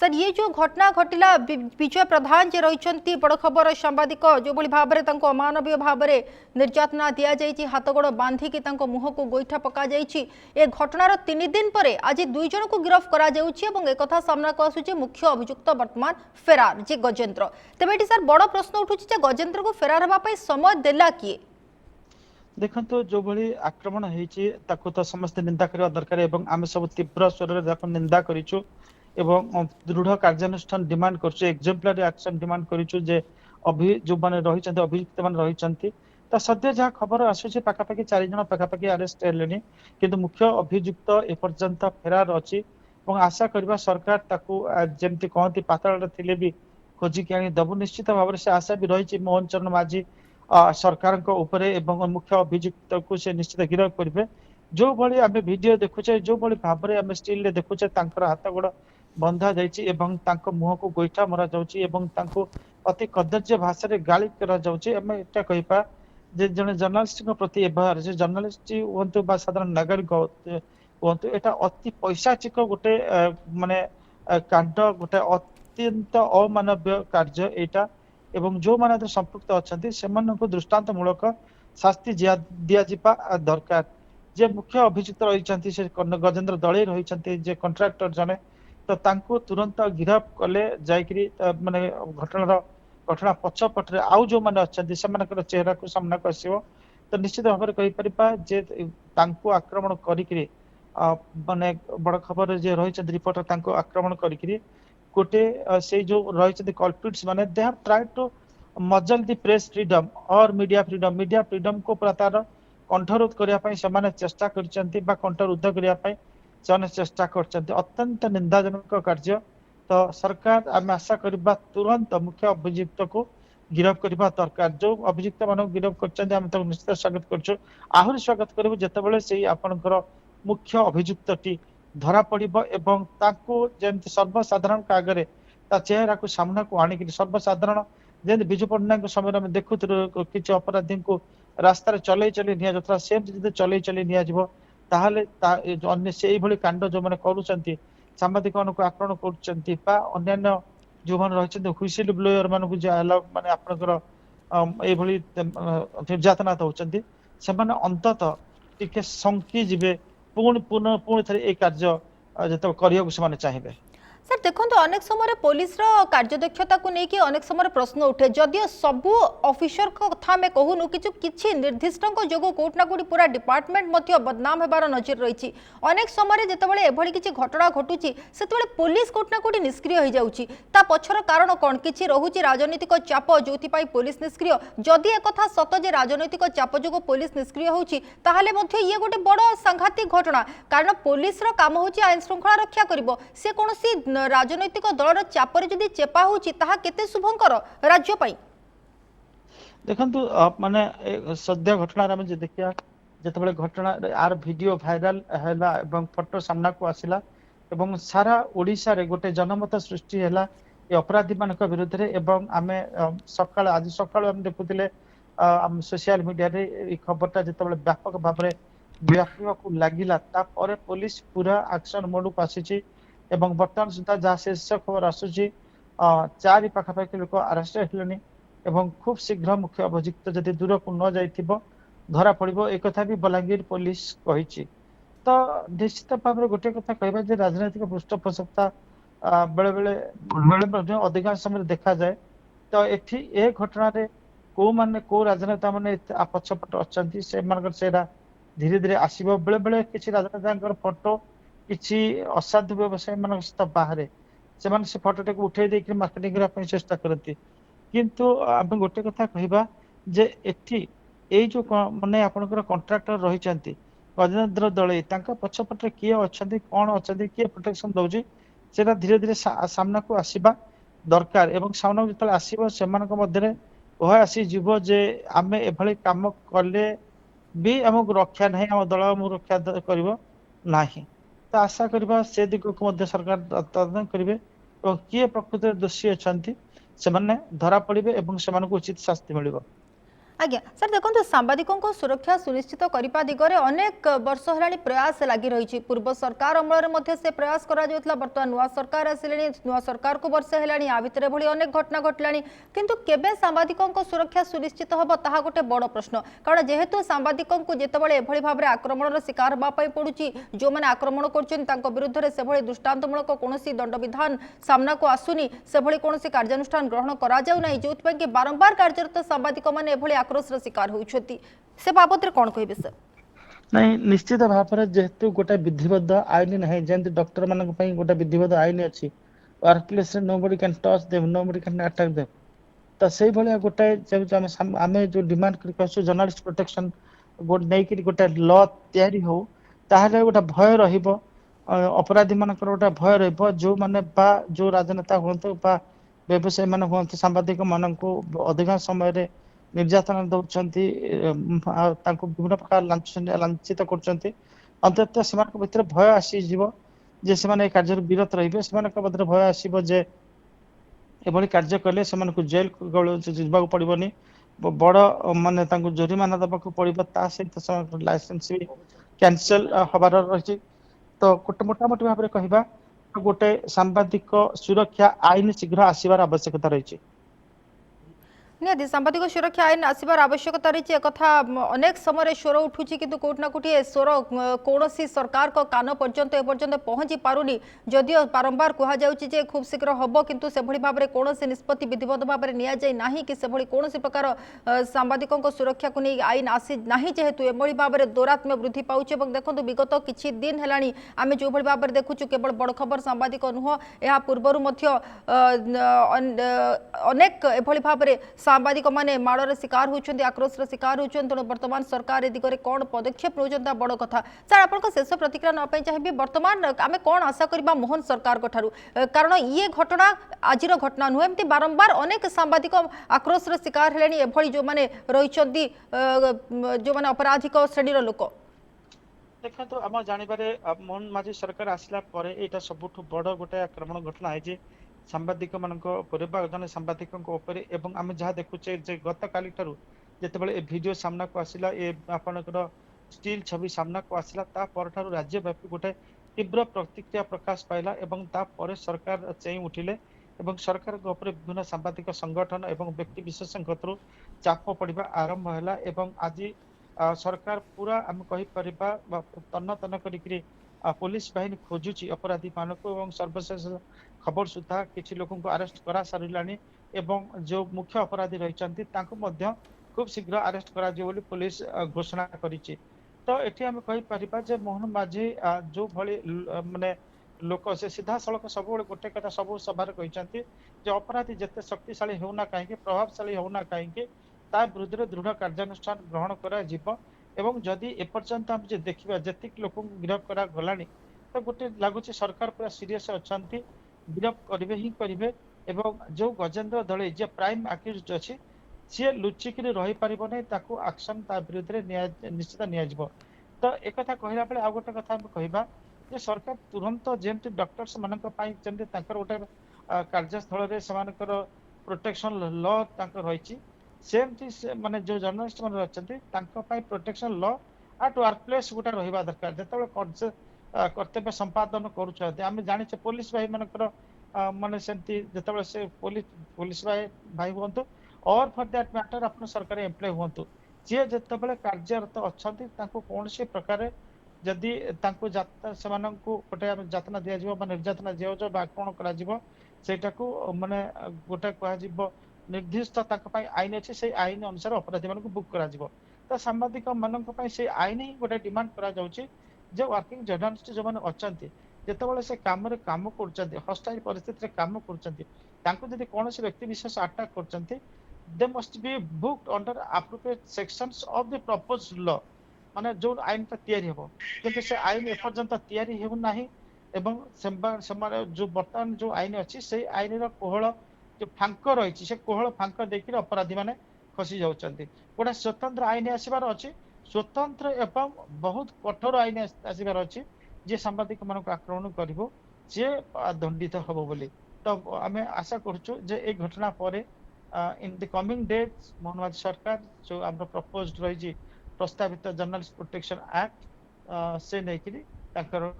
Sir ये जो घटना घटिला विजय प्रधान जे रही बड़ खबर सांबादिक जो भाव में अमानवीय भाव में निर्यातना दि जाए हाथ गोड़ बांधिकी मुह को गोईठा पक ए घटनार 3 दिन पर आज 2 जन को गिरफ्त कर सामना को आसूचे मुख्य अभियुक्त वर्तमान फेरार जे गजेंद्र तेज सर बड़ प्रश्न उठू गजेंद्र को फेरार होगापी समय देला किए देखो जो भाई आक्रमण होती तो समस्त निंदा करने दरकार आम सब तीव्र स्वर निंदा करूँ एवं दृढ़ कार्यानुष्ठान डिमांड कर एक्जाम्पलरी एक्शन डिमांड करूँ जे जो मैंने रही अभियुक्त मैंने रही सद्य जहाँ खबर आसूसी पाखापाखि 4 जन पाखापाखि अरेस्ट हेले किंतु मुख्य अभियुक्त एपर्यंत फेरार अच्छी आशा करवा सरकार जमती कहती पाताल थे भी खोजिकी आनी दबु निश्चित भाव से आशा भी रही मोहन चरण माझी सरकार मुख्य अभियुक्त को से निश्चित गिरफ करेंगे जो भाई आम वीडियो देखुचे जो भाई भाव में आम स्टिल देखुचे हाथ गोड़ बंधा जाइए मुह को गोईठा मरा जाऊँ अति कदर्य भाषा रे गाली करा जन जर्नालीस्ट प्रति व्यवहार से जर्नालीस्ट हूँ साधारण नागरिक हूँ यहाँ अति पैसाचिक गोटे माने कांड गोटे अत्यंत अमानवीय कार्य यहाँ एवं जो माने संपृक्त अच्छा से दृष्टांतमूलक शास्ति दि दरकार जे मुख्य अभियुक्त रही गजेंद्र दले रही कंट्राक्टर जने तो तुरंत गिरफ कले जाकरी माने घटना पछपटे आउ जो मैंने अच्छा चेहरा को सामना को आसो तो निश्चित भाव में कहीपर जे आक्रमण करी माने बड़ खबर जे रही रिपोर्टर आक्रमण करी गोटे से जो रही कल्प्रिट्स माने दे हैव ट्राइड टू मजल द प्रेस फ्रीडम और मीडिया फ्रीडम को पूरा तार कंठरोध करने चेष्टा कंठरुद्ध करने चेष्टा कर अत्यंत निंदाजनक कार्य तो सरकार आम आशा करवा तुरंत मुख्य अभियुक्त को गिरफ करने दरकार जो अभियुक्त मान गिरफ कर निश्चित स्वागत कर आहरी स्वागत करूँ जितेबाला से आपणकर मुख्य अभियुक्त टी धरा पड़ो एवं जमी सर्वसाधारण आगे चेहरा को सामना को आणिक सर्वसाधारण जमी विजु पट्टनायक समय में देखु किसी अपराधी को रास्तार चल नि सेमती चल नि से कांड जो मैंने करुँच सांबादिक मान आक्रमण कर जो मैंने रही हुइसिल ब्लोयर मान माने आपणकर निर्यातना दौरान से अंतत टिके शंकी जीवे पुणी थे ये कार्य जो करने चाहिए सर देखो अनेक समय पुलिस कार्यदक्षता को लेकिन अनेक समय प्रश्न उठे जदियो सबू ऑफिसर कथा आम कहूनु कि निर्दिष्ट जो कौटना कौटी पूरा डिपार्टमेंट बदनाम होबार नजर रही अनेक समय जितेबाला एभली किसी घटना घटुची से पुलिस कौटना कौटी निष्क्रिय हो जाऊँगी ता पछर कारण कौन कि रोचे राजनीतिक चाप जो पुलिस निष्क्रिय जदि एक सत जे राजनैतिक चाप जो पुलिस निष्क्रिय होची ये गोटे बड़ सांघातिक घटना कारण पुलिस काम हूँ आईन श्रृंखला रक्षा कर सी कौन राजनैतिक दलर चापर जदि चेपा होची ताहा केते शुभंकर राज्य पाई देखंतु माने सद्य घटना रे जे देखिया जतबेले घटना आर वीडियो वायरल हैला एवं फोटो सामना को आसिला एवं सारा ओडिसा रे गोटे जनमत सृष्टि हैला ए अपराधी मानक विरुद्ध रे एवं आमे सकाळ आज सकाळ हम देखुतिले हम सोशल मीडिया रे ए खबरटा जतबेले व्यापक भाव रे व्यापिवा को लागिला ता परे पुलिस पूरा एक्शन मोड को आसीची एवं वर्तमान सुधा जहाँ शीर्ष खबर आसूची 4 पाखापाखि लोक अरेस्ट हेलेनी एवं खूब शीघ्र मुख्य अभियुक्त जदि दूर को न जाइथिबो धरा पड़िबो एक कथा भी बलांगीर पुलिस कहिछि तो निश्चित भाव में गोटे कथा कहबा जे राजनीतिक पृष्ठपोषकता बेले बेले अधिकांश समय देखा जाए तो एठी ए घटना रे को माने को राजनेता माने पछपट अछंती से मानकर सेरा धीरे धीरे आसीबो बेले बेले किछि राजनेतांकर फोटो किसी असाधु व्यवसायी मान बाहर से फोटो को उठे देकर मार्केटिंग करने चेष्टा करती किंतु आम गोटे कथा कहबा जे एठी ए जो माने आपनकर कंट्राक्टर रही गजेंद्र दले पछपटे किए अच्छा कौन अच्छा किए प्रोटेक्शन दौजी से धीरे धीरे सामना को आसवा दरकार एवं सामना जो आसो से कह आसीज जे आम एभली काम कले भी आमको रक्षा ना आम दल आमको रक्षा करना तो आशा करवा से दिग को सरकार तदन करेंगे और किए प्रकृत दोषी अच्छा से धरा पड़े और से उचित शास्ति मिल आज्ञा सर देखो सांबादिकों सुरक्षा सुनिश्चित करने दिगरे अनेक वर्ष है प्रयास लगी रही पूर्व सरकार अमल से प्रयास करा बर्तमान नुआ सरकार आसिले नुआ सरकार को वर्षे है आ भितर भली अनेक घटना घटला किंतु केबे सांबादिकों सुरक्षा सुनिश्चित हम ताहा गोटे बड़ प्रश्न कारण जेहेतु सांबादिकों जितेबाला एभली भाव में आक्रमण शिकार होगापाई पड़ुची जो मैंने आक्रमण कर विरुद्ध में से दृष्टांतमूलक कौन दंड विधान सामना को आसुनी से कौन कार्यानुष्ठान ग्रहण करा जो कि बारंबार कार्यरत सांबादिक मैंने एभली आक्रोश शिकार होती से बाबद कौन कहे सर नहीं निश्चित भाव में जेहेतु गोटे विधिबद्ध आईन ना जमी डॉक्टर मान गोटे विधिबद्ध आईन अच्छी work place nobody can touch them nobody can attack them तो से भाया गोटे आम जो डिमांड कर जर्नलिस्ट प्रोटेक्शन नहीं गोटे लॉ तैयारी हो ताहले गोटे भय रहिबो अपराधी मानकर गोटे भय रहिबो जो माने बा जो राजनेता हुंतु बा व्यवसायी मान हुंतु सांबादिक माननकु अधिकांश समय रे निर्यातना दौरान विभिन्न प्रकार लांछित कर अंततः से भीतर भय आसीज जे से कार्य विरत रे से भय आसो जे एभली कार्य कले से जेल जावाक पड़ोनी बड़ माने जोरिमाना देवाक पड़ो ता सहित लाइसेंस भी कैंसल हबार रही तो गोटे मोटामोटी भाव में कहवा गोटे सांबादिक सुरक्षा आईन शीघ्र आसबार आवश्यकता रही निहाती सांबादिक सुरक्षा आईन आसबार आवश्यकता रही एक अनेक समय स्वर उठुची किंतु कोटना कोटी स्वर कौन सरकार को कान पर्यंत एपर्यंत पहुंची पारुनी जदियो बारंबार कहुचे खूब शीघ्र हम किंतु से भाव में कौन निष्पत्ति विधिवत भाव में निना कि से कौन प्रकार सांबादिकों सुरक्षा को नहीं आईन आसी ना जेहेतु एभली भाव में दौरात्म्य वृद्धि पाचे देखो विगत किछि दिन है आम जो भाव में देखुचु केवल बड़ खबर सांबादिक नुह या पूर्वर अनेक एभली भाव में सांबादिक माने माड़र शिकार होती आक्रोश शिकार होती तेणु वर्तमान सरकार ए दिगरे कौन पदक्षेप नौकरी बड़ कथा सर आप शेष प्रतिक्रिया नापी चाहिए वर्तमान आम कौन आशा करवा मोहन सरकार कारण ये घटना आज घटना नुहे एमती बारंबार अनेक सांबादिक आक्रोश शिकार है एभली जो मैंने रही जो मैंने अपराधिक श्रेणीर लोक देखा तो आम जानवे मोहन माझी सरकार आसला यहाँ सबुठ बड़ गोटे आक्रमण घटना है सांबादिक मान जन सांबादिक आम जहाँ देखुचे गत काली जिते वीडियो सामना को आसला ये आपणकर स्टिल छवि सामना को आसला तापर राज्यव्यापी गोटे तीव्र प्रतिक्रिया प्रकाश पाइला तापर सरकार चेई उठिले सरकार विभिन्न सांबादिक संगठन और व्यक्ति विशेष चाप पड़ा आरंभ है आज सरकार पूरा आम कहीपर तन्न तन्न कर पुलिस बाहिनी खोजुची अपराधी मानक सर्वशेष खबर सुधा किसी लोक अरेस्ट करा सारे जो मुख्य अपराधी रही खूब शीघ्र अरेस्ट करा पुलिस घोषणा करिछि तो ये आम कहीपर मोहन माझी जो भली माने लोक से सीधा सड़क सब गोटे कथा सब सभार कहते अपराधी जिते शक्तिशाली होना कहीं प्रभावशाली होना कहीं ता विरुद्ध दृढ़ कार्यानुष्ठान ग्रहण कर जदि एपर्यंत आम देखा जी लोक गिरफ करा गलानी तो गोटे लगुच सरकार पूरा सीरीयस अच्छा गिरफ करेंगे ही करेंगे जो गजेंद्र दले जे प्राइम आक्यूज्ड अच्छी सी लुचिक रही पार नहीं आक्शन विरुद्ध निश्चित निजी तो एक कहला बेले आ गोटे कथा कहवा जे सरकार तुरंत जमी डॉक्टर्स मान गोटे कार्यस्थल से प्रोटेक्शन लॉ रही सेमती माने जो जर्नलिस्ट मैंने अच्छे protection law at work place गोटे रहा दरकार जो कर्तव्य संपादन करें जाने पुलिस भाई मानकर माने सेमती जो से पुलिस भाई हूँ और फॉर दैट मैटर आप सरकारी एम्प्लॉय हूँ जी जिते कार्यरत अच्छा कौन सी प्रकार जदि से गोटे यातना दिज्व निर्यातना दिज्व आक्रमण कर माने गोटे कह निर्दिष्ट आईन अच्छे से आईन अनुसार अपराधी मान बुक कर सांबादिक मान से आईन ही गोटे डिमांड कर वर्किंग जर्नलिस्ट जो मैंने अच्छा जिते से काम कर हस्टाइल परिस्थिति काम कर कौन व्यक्ति विशेष अटैक कर they must be booked under appropriate sections of the proposed law माने जो आईन तैयारी हो किंतु से आईन एपर्यंत तैयारी होना जो बर्तमान जो आईन अच्छी से आईन कोहल जो फांक रही से कोहल फांक देकर अपराधी मैंने खसी जाऊँच गोटे स्वतंत्र आईन आसबार अच्छी स्वतंत्र एवं बहुत कठोर आईन आसबार अच्छी जी सांबादिक मान आक्रमण कर दंडित हम बोली तो आम आशा करुचु जे ए घटना पर in the coming days Mohan सरकार जो आम प्रपोज्ड रही प्रस्तावित जर्नलिस्ट प्रोटेक्शन एक्ट से नहीं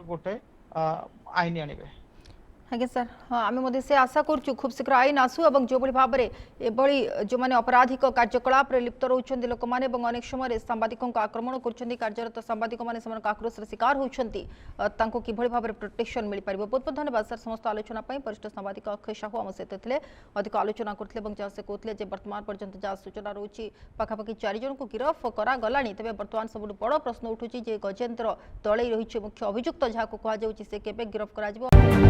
गोटे आईन आनिबे। आज्ञा सर हाँ आम से आशा करूँ खूब शीघ्र आईन आसू और जो भाव में ये जो मैंने आपराधिक कार्यकलाप लिप्त रोच लोक मैंने अनेक समय सांबादिकों आक्रमण कर कार्यरत सांबादिक मैंने आक्रोश शिकार होती कि भाव में प्रोटेक्शन मिल पार। बहुत बहुत धन्यवाद सर समस्त आलोचना वरिष्ठ सांबादिक अक्षय साहू आम सहित थे अधिक आलोचना करते जहाँ से कहते बर्तमान पर्यंत जहाँ सूचना रोचे पाखापाखि 4 जन को गिरफ करागला तेज बर्तमान सब बड़ प्रश्न उठूँ जे गजेन्द्र दलई रही मुख्य अभियुक्त जहाँ कहुच्छे से केवे गिरफ कर